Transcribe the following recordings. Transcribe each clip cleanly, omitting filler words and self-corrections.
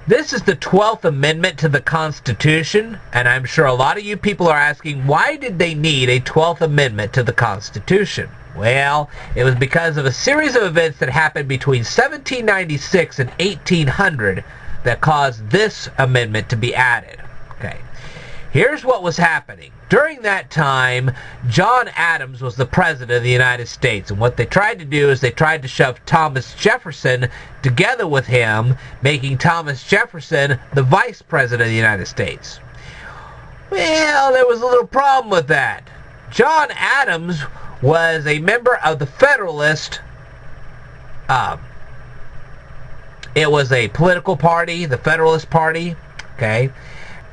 This is the 12th Amendment to the Constitution, and I'm sure a lot of you people are asking, why did they need a 12th Amendment to the Constitution? Well, it was because of a series of events that happened between 1796 and 1800 that caused this amendment to be added. Okay. Here's what was happening. During that time, John Adams was the president of the United States, and what they tried to do is they tried to shove Thomas Jefferson together with him, making Thomas Jefferson the vice president of the United States. Well, there was a little problem with that. John Adams was a member of the Federalist. It was a political party, the Federalist Party, okay?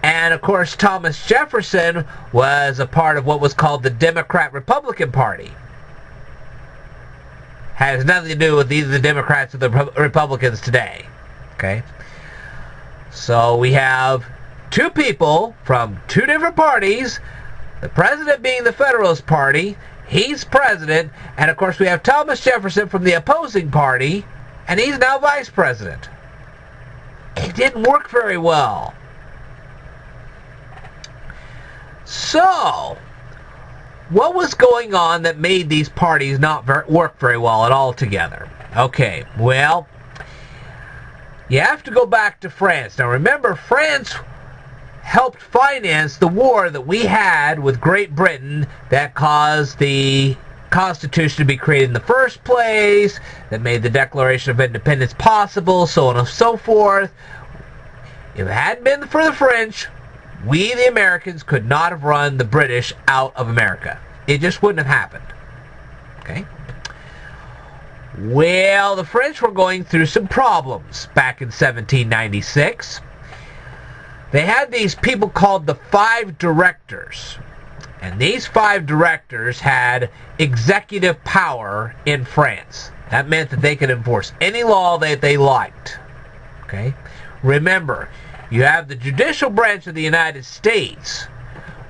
And, of course, Thomas Jefferson was a part of what was called the Democrat-Republican Party. Has nothing to do with either the Democrats or the Republicans today. Okay? So we have two people from two different parties, the president being the Federalist Party, he's president, and, of course, we have Thomas Jefferson from the opposing party, and he's now vice president. It didn't work very well. So, what was going on that made these parties not work very well at all together? Okay, well, you have to go back to France. Now remember, France helped finance the war that we had with Great Britain that caused the Constitution to be created in the first place, that made the Declaration of Independence possible, so on and so forth. If it hadn't been for the French, we, the Americans, could not have run the British out of America. It just wouldn't have happened. Okay? Well, the French were going through some problems back in 1796. They had these people called the Five Directors. And these Five Directors had executive power in France. That meant that they could enforce any law that they liked. Okay? Remember, you have the judicial branch of the United States,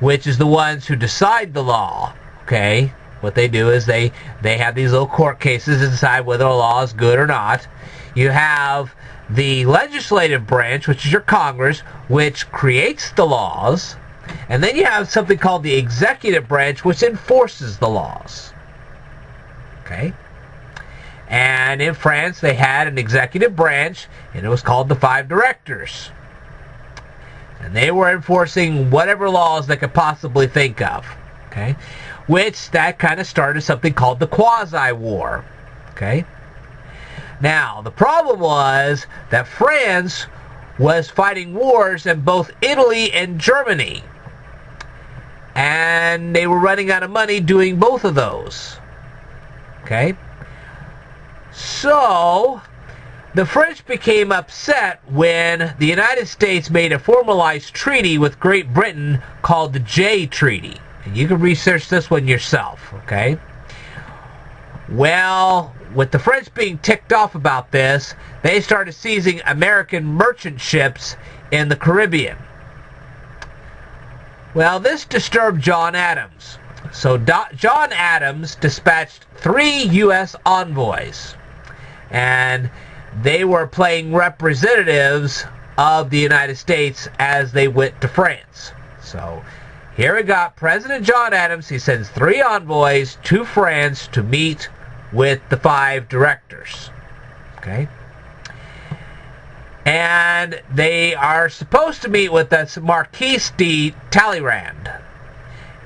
which is the ones who decide the law. Okay? What they do is they have these little court cases to decide whether a law is good or not. You have the legislative branch, which is your Congress, which creates the laws. And then you have something called the executive branch, which enforces the laws. Okay? And in France, they had an executive branch, and it was called the Five Directors. And they were enforcing whatever laws they could possibly think of. Okay? Which, that kind of started something called the Quasi-War. Okay? Now, the problem was that France was fighting wars in both Italy and Germany. And they were running out of money doing both of those. Okay? So, the French became upset when the United States made a formalized treaty with Great Britain called the Jay Treaty. And you can research this one yourself, okay? Well, with the French being ticked off about this, they started seizing American merchant ships in the Caribbean. Well, this disturbed John Adams. So John Adams dispatched 3 U.S. envoys. And they were playing representatives of the United States as they went to France. So here we got President John Adams. He sends 3 envoys to France to meet with the 5 directors. Okay? And they are supposed to meet with the Marquis de Talleyrand.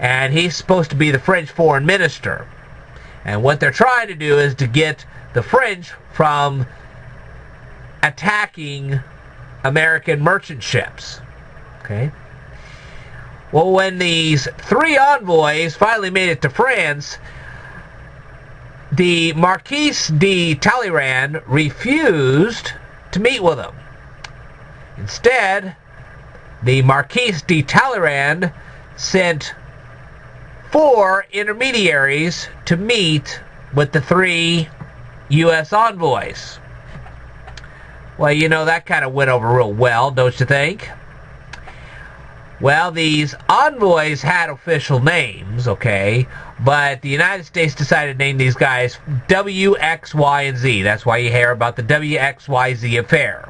And he's supposed to be the French foreign minister. And what they're trying to do is to get the French from attacking American merchant ships. Okay? Well, when these 3 envoys finally made it to France, the Marquis de Talleyrand refused to meet with them. Instead, the Marquis de Talleyrand sent 4 intermediaries to meet with the 3 U.S. envoys. Well, you know, that kind of went over real well, don't you think? Well, these envoys had official names, okay, but the United States decided to name these guys W, X, Y, and Z. That's why you hear about the WXYZ affair.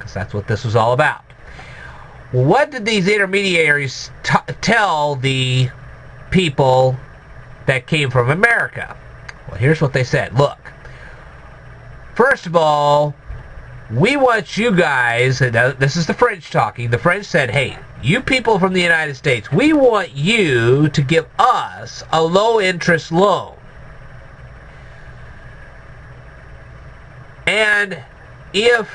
because that's what this was all about. Well, what did these intermediaries tell the people that came from America? Well, here's what they said. Look, first of all, we want you guys, and this is the French talking, the French said, hey, you people from the United States, we want you to give us a low-interest loan. And if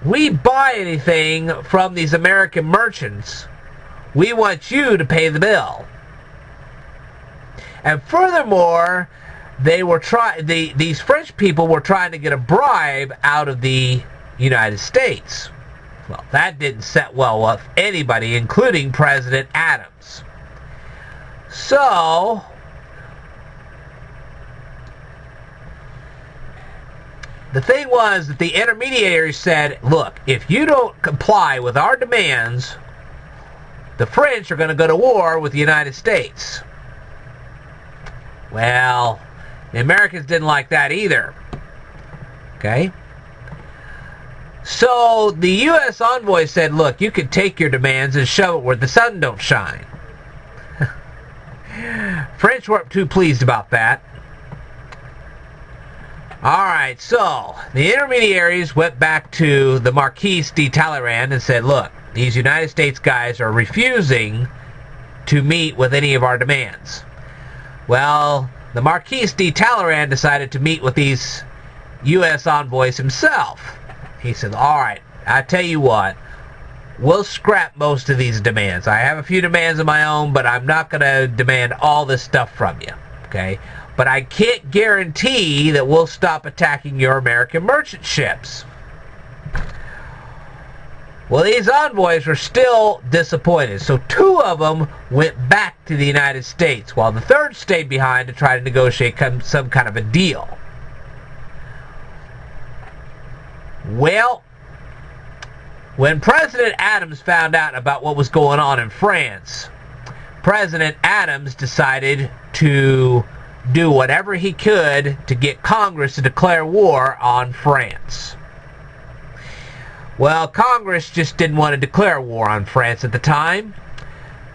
we buy anything from these American merchants, we want you to pay the bill. And furthermore, these French people were trying to get a bribe out of the United States. Well, that didn't set well with anybody, including President Adams. So, the thing was that the intermediaries said, look, if you don't comply with our demands, the French are going to go to war with the United States. Well, the Americans didn't like that either. Okay? So the U.S. envoy said, look, you can take your demands and shove it where the sun don't shine. French weren't too pleased about that. Alright, so the intermediaries went back to the Marquis de Talleyrand and said, look, these United States guys are refusing to meet with any of our demands. Well, the Marquis de Talleyrand decided to meet with these U.S. envoys himself. He said, alright, I tell you what, we'll scrap most of these demands. I have a few demands of my own, but I'm not going to demand all this stuff from you. Okay? But I can't guarantee that we'll stop attacking your American merchant ships. Well, these envoys were still disappointed, so two of them went back to the United States, while the third stayed behind to try to negotiate some kind of a deal. Well, when President Adams found out about what was going on in France, President Adams decided to do whatever he could to get Congress to declare war on France. Well, Congress just didn't want to declare war on France at the time,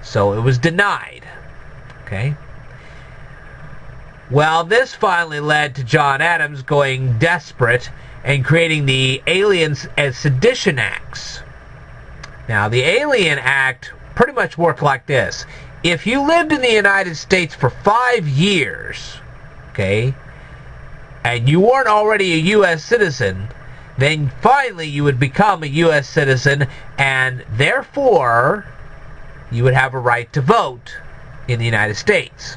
so it was denied. Okay? Well, this finally led to John Adams going desperate and creating the Alien and Sedition Acts. Now, the Alien Act pretty much worked like this. If you lived in the United States for 5 years, okay, and you weren't already a U.S. citizen, then finally you would become a U.S. citizen, and therefore you would have a right to vote in the United States.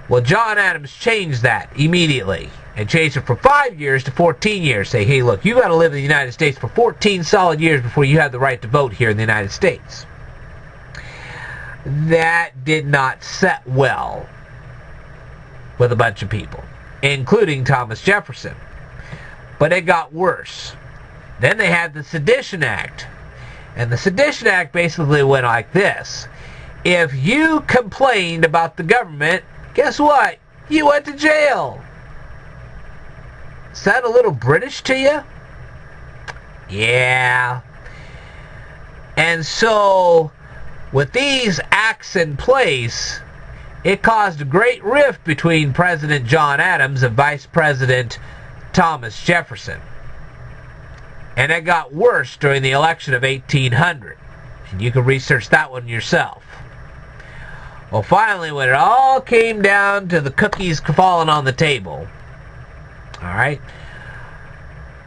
Well, John Adams changed that immediately and changed it from 5 years to 14 years. Say, hey, look, you got to live in the United States for 14 solid years before you have the right to vote here in the United States. That did not set well with a bunch of people, including Thomas Jefferson. But it got worse. Then they had the Sedition Act. And the Sedition Act basically went like this. If you complained about the government, guess what? You went to jail. Sound a little British to you? Yeah. And so, with these acts in place, it caused a great rift between President John Adams and Vice President Thomas Jefferson. And it got worse during the election of 1800. And you can research that one yourself. Well, finally, when it all came down to the cookies falling on the table, alright,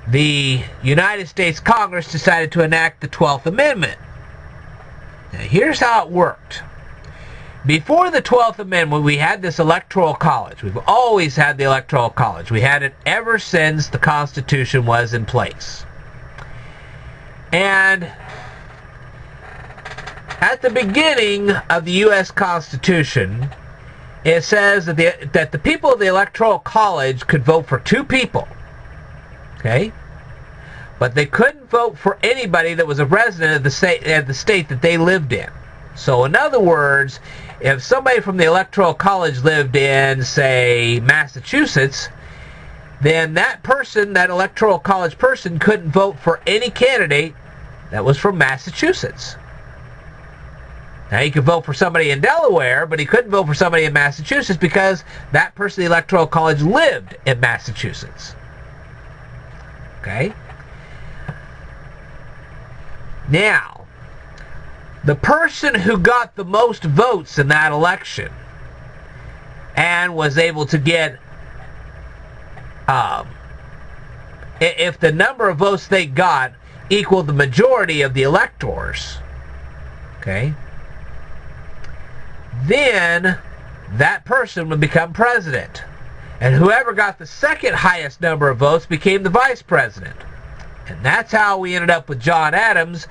the United States Congress decided to enact the 12th Amendment. Now, here's how it worked. Before the 12th Amendment, we had this Electoral College. We've always had the Electoral College. We had it ever since the Constitution was in place. And at the beginning of the U.S. Constitution, it says that the people of the Electoral College could vote for two people. Okay? But they couldn't vote for anybody that was a resident of the state that they lived in. So in other words, if somebody from the Electoral College lived in, say, Massachusetts, then that person, that electoral college person, couldn't vote for any candidate that was from Massachusetts. Now, he could vote for somebody in Delaware, but he couldn't vote for somebody in Massachusetts because that person in the electoral college lived in Massachusetts. Okay? Now, the person who got the most votes in that election and was able to get, if the number of votes they got equaled the majority of the electors, okay, then that person would become president. And whoever got the second highest number of votes became the vice president. And that's how we ended up with John Adams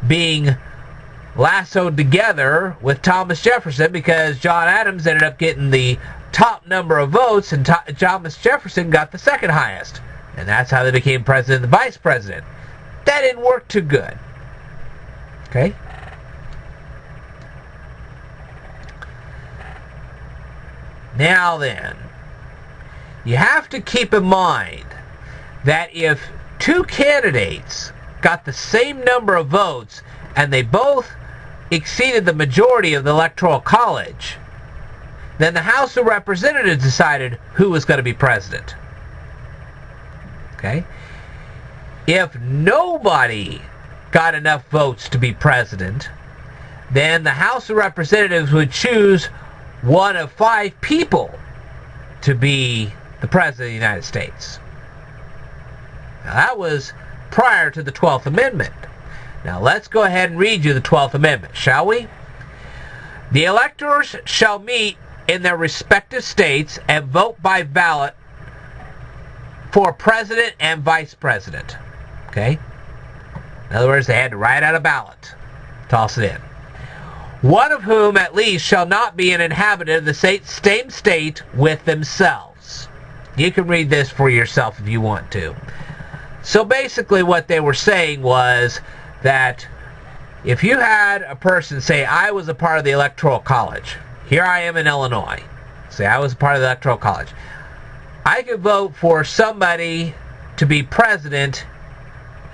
being lassoed together with Thomas Jefferson, because John Adams ended up getting the top number of votes and Thomas Jefferson got the second highest. And that's how they became president and vice president. That didn't work too good. Okay? Now then, you have to keep in mind that if two candidates got the same number of votes and they both exceeded the majority of the electoral college, then the House of Representatives decided who was going to be president. Okay? If nobody got enough votes to be president, then the House of Representatives would choose one of 5 people to be the President of the United States. Now, that was prior to the 12th Amendment. Now, let's go ahead and read you the 12th Amendment, shall we? The electors shall meet in their respective states and vote by ballot for President and Vice President. Okay? In other words, they had to write out a ballot, toss it in. One of whom at least shall not be an inhabitant of the same state with themselves. You can read this for yourself if you want to. So basically what they were saying was that if you had a person say, I was a part of the Electoral College. Here I am in Illinois. Say I was a part of the Electoral College. I could vote for somebody to be president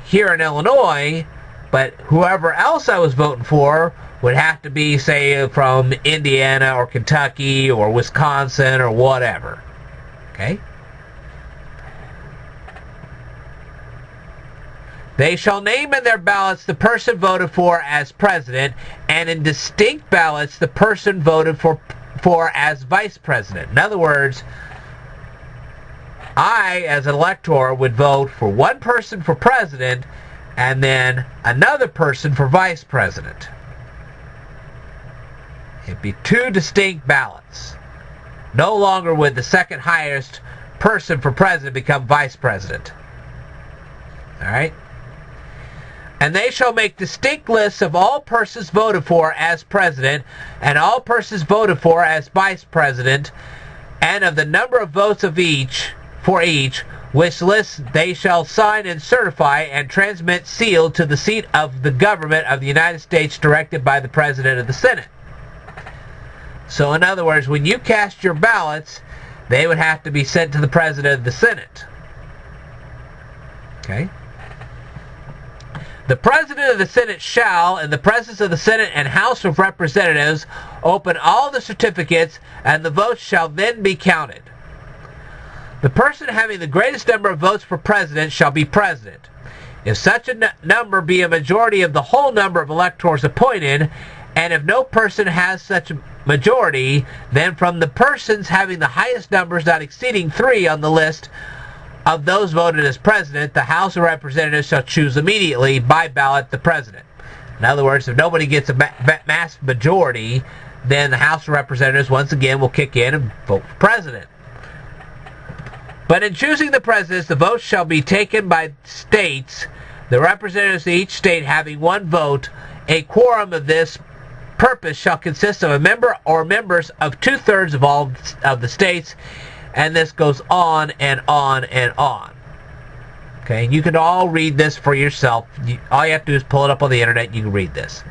here in Illinois, but whoever else I was voting for would have to be, say, from Indiana or Kentucky or Wisconsin or whatever. Okay? They shall name in their ballots the person voted for as president, and in distinct ballots the person voted for as vice president. In other words, I, as an elector, would vote for one person for president and then another person for vice president. It'd be 2 distinct ballots. No longer would the second highest person for president become vice president. Alright? And they shall make distinct lists of all persons voted for as president and all persons voted for as vice president, and of the number of votes of each for each, which lists they shall sign and certify and transmit sealed to the seat of the government of the United States directed by the President of the Senate. So in other words, when you cast your ballots, they would have to be sent to the President of the Senate. Okay? The President of the Senate shall, in the presence of the Senate and House of Representatives, open all the certificates, and the votes shall then be counted. The person having the greatest number of votes for president shall be president. If such a number be a majority of the whole number of electors appointed, and if no person has such a majority, then from the persons having the highest numbers not exceeding 3 on the list of those voted as president, the House of Representatives shall choose immediately by ballot the president. In other words, if nobody gets a mass majority, then the House of Representatives once again will kick in and vote for president. But in choosing the presidents, the votes shall be taken by states, the representatives of each state having 1 vote. A quorum of this purpose shall consist of a member or members of 2/3 of all of the states, and this goes on and on and on. Okay, and you can all read this for yourself. All you have to do is pull it up on the internet and you can read this.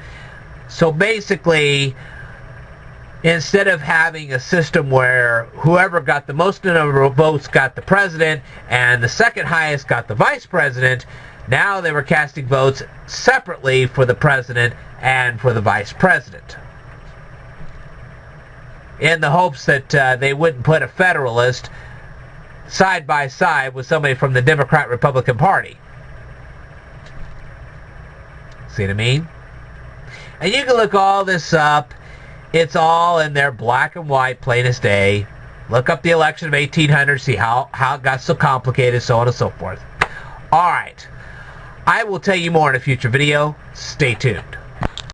So basically, instead of having a system where whoever got the most number of votes got the president and the second highest got the vice president, now they were casting votes separately for the president and for the vice president, in the hopes that they wouldn't put a Federalist side by side with somebody from the Democrat-Republican Party. See what I mean? And you can look all this up. It's all in there, black and white, plain as day. Look up the election of 1800, see how it got so complicated, so on and so forth. All right. I will tell you more in a future video. Stay tuned.